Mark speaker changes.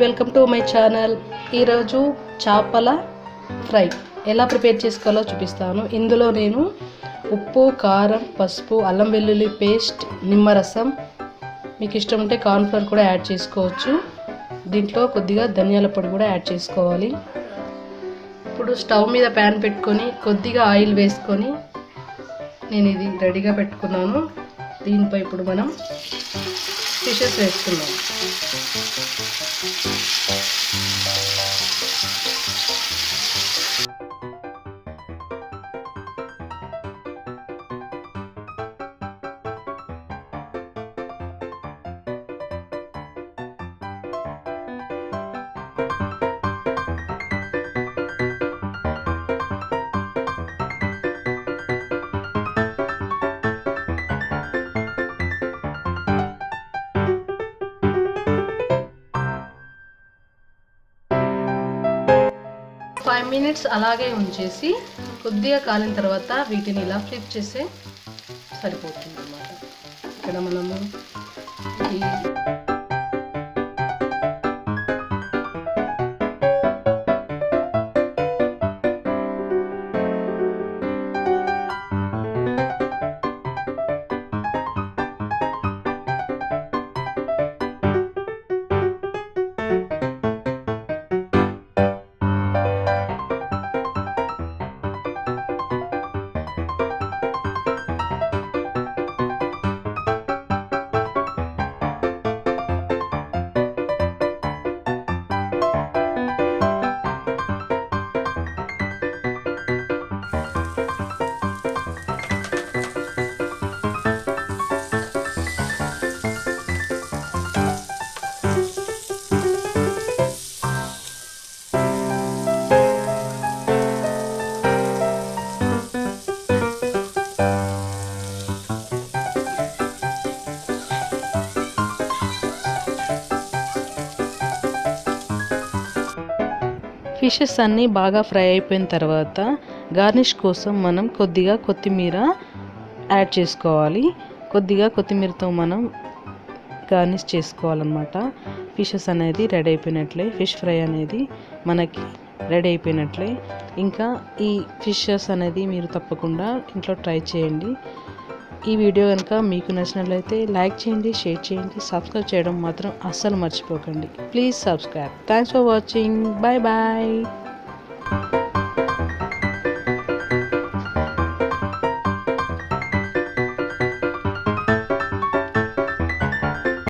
Speaker 1: Welcome to my channel. ఈరోజు చేపల fry ఎలా ప్రిపేర్ చేసుకోవాలో చూపిస్తాను. ఇందులో నేను ఉప్పు, కారం, పసుపు, అల్లం వెల్లుల్లి పేస్ట్, నిమ్మరసం, మీకు ఇష్టం ఉంటే కార్న్ఫ్లవర్ కూడా యాడ్ చేసుకోవచ్చు. దీంట్లో కొద్దిగా ధనియాల పొడి కూడా యాడ్ చేసుకోవాలి. ఇప్పుడు స్టవ్ మీద ప్యాన్ పెట్టుకొని కొద్దిగా ఆయిల్ వేసుకొని నేను ఇది రెడీగా పెట్టుకున్నాను. దీనిపై ఇప్పుడు మనం ఫిషెస్ వేసుకున్నాం. ఫైవ్ మినిట్స్ అలాగే ఉంచేసి కొద్దిగా కాలిన తర్వాత వీటిని ఇలా ఫ్లిప్ చేస్తే సరిపోతుంది అన్నమాట. ఇక్కడ మనము ఫిషెస్ అన్నీ బాగా ఫ్రై అయిపోయిన తర్వాత గార్నిష్ కోసం మనం కొద్దిగా కొత్తిమీర యాడ్ చేసుకోవాలి. కొద్దిగా కొత్తిమీరతో మనం గార్నిష్ చేసుకోవాలన్నమాట. ఫిషెస్ అనేది రెడీ అయిపోయినట్లే, ఫిష్ ఫ్రై అనేది మనకి రెడీ అయిపోయినట్లే. ఇంకా ఈ ఫిషెస్ అనేది మీరు తప్పకుండా ఇంట్లో ట్రై చేయండి. ఈ వీడియో కనుక మీకు నచ్చినట్లయితే లైక్ చేయండి, షేర్ చేయండి, సబ్స్క్రైబ్ చేయడం మాత్రం అస్సలు మర్చిపోకండి. Please subscribe. Thanks for watching. Bye bye.